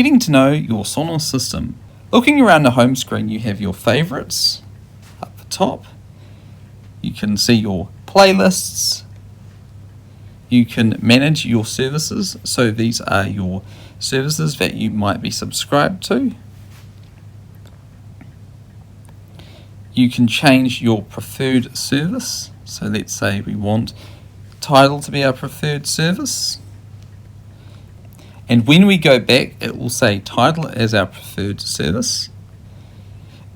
Getting to know your Sonos system. Looking around the home screen, you have your favorites up the top. You can see your playlists. You can manage your services. So these are your services that you might be subscribed to. You can change your preferred service. So let's say we want Tidal to be our preferred service. And when we go back, it will say Tidal as our preferred service.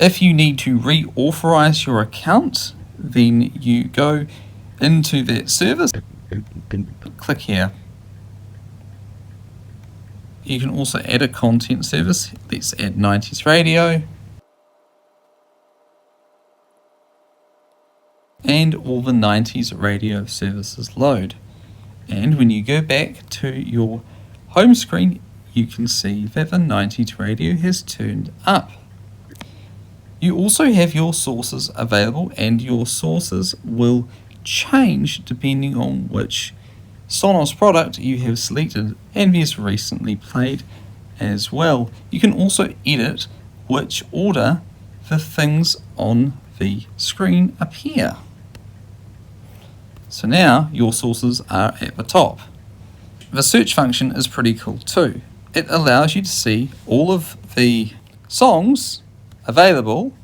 If you need to reauthorize your account, then you go into that service, click here. You can also add a content service. Let's add 90s radio. And all the 90s radio services load. And when you go back to your home screen, you can see that the 90s radio has turned up. You also have your sources available, and your sources will change depending on which Sonos product you have selected and has recently played as well. You can also edit which order the things on the screen appear. So now your sources are at the top. The search function is pretty cool too. It allows you to see all of the songs available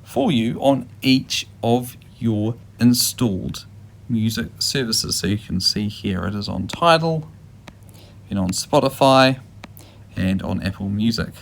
for you on each of your installed music services. So you can see here it is on Tidal, and on Spotify, and on Apple Music.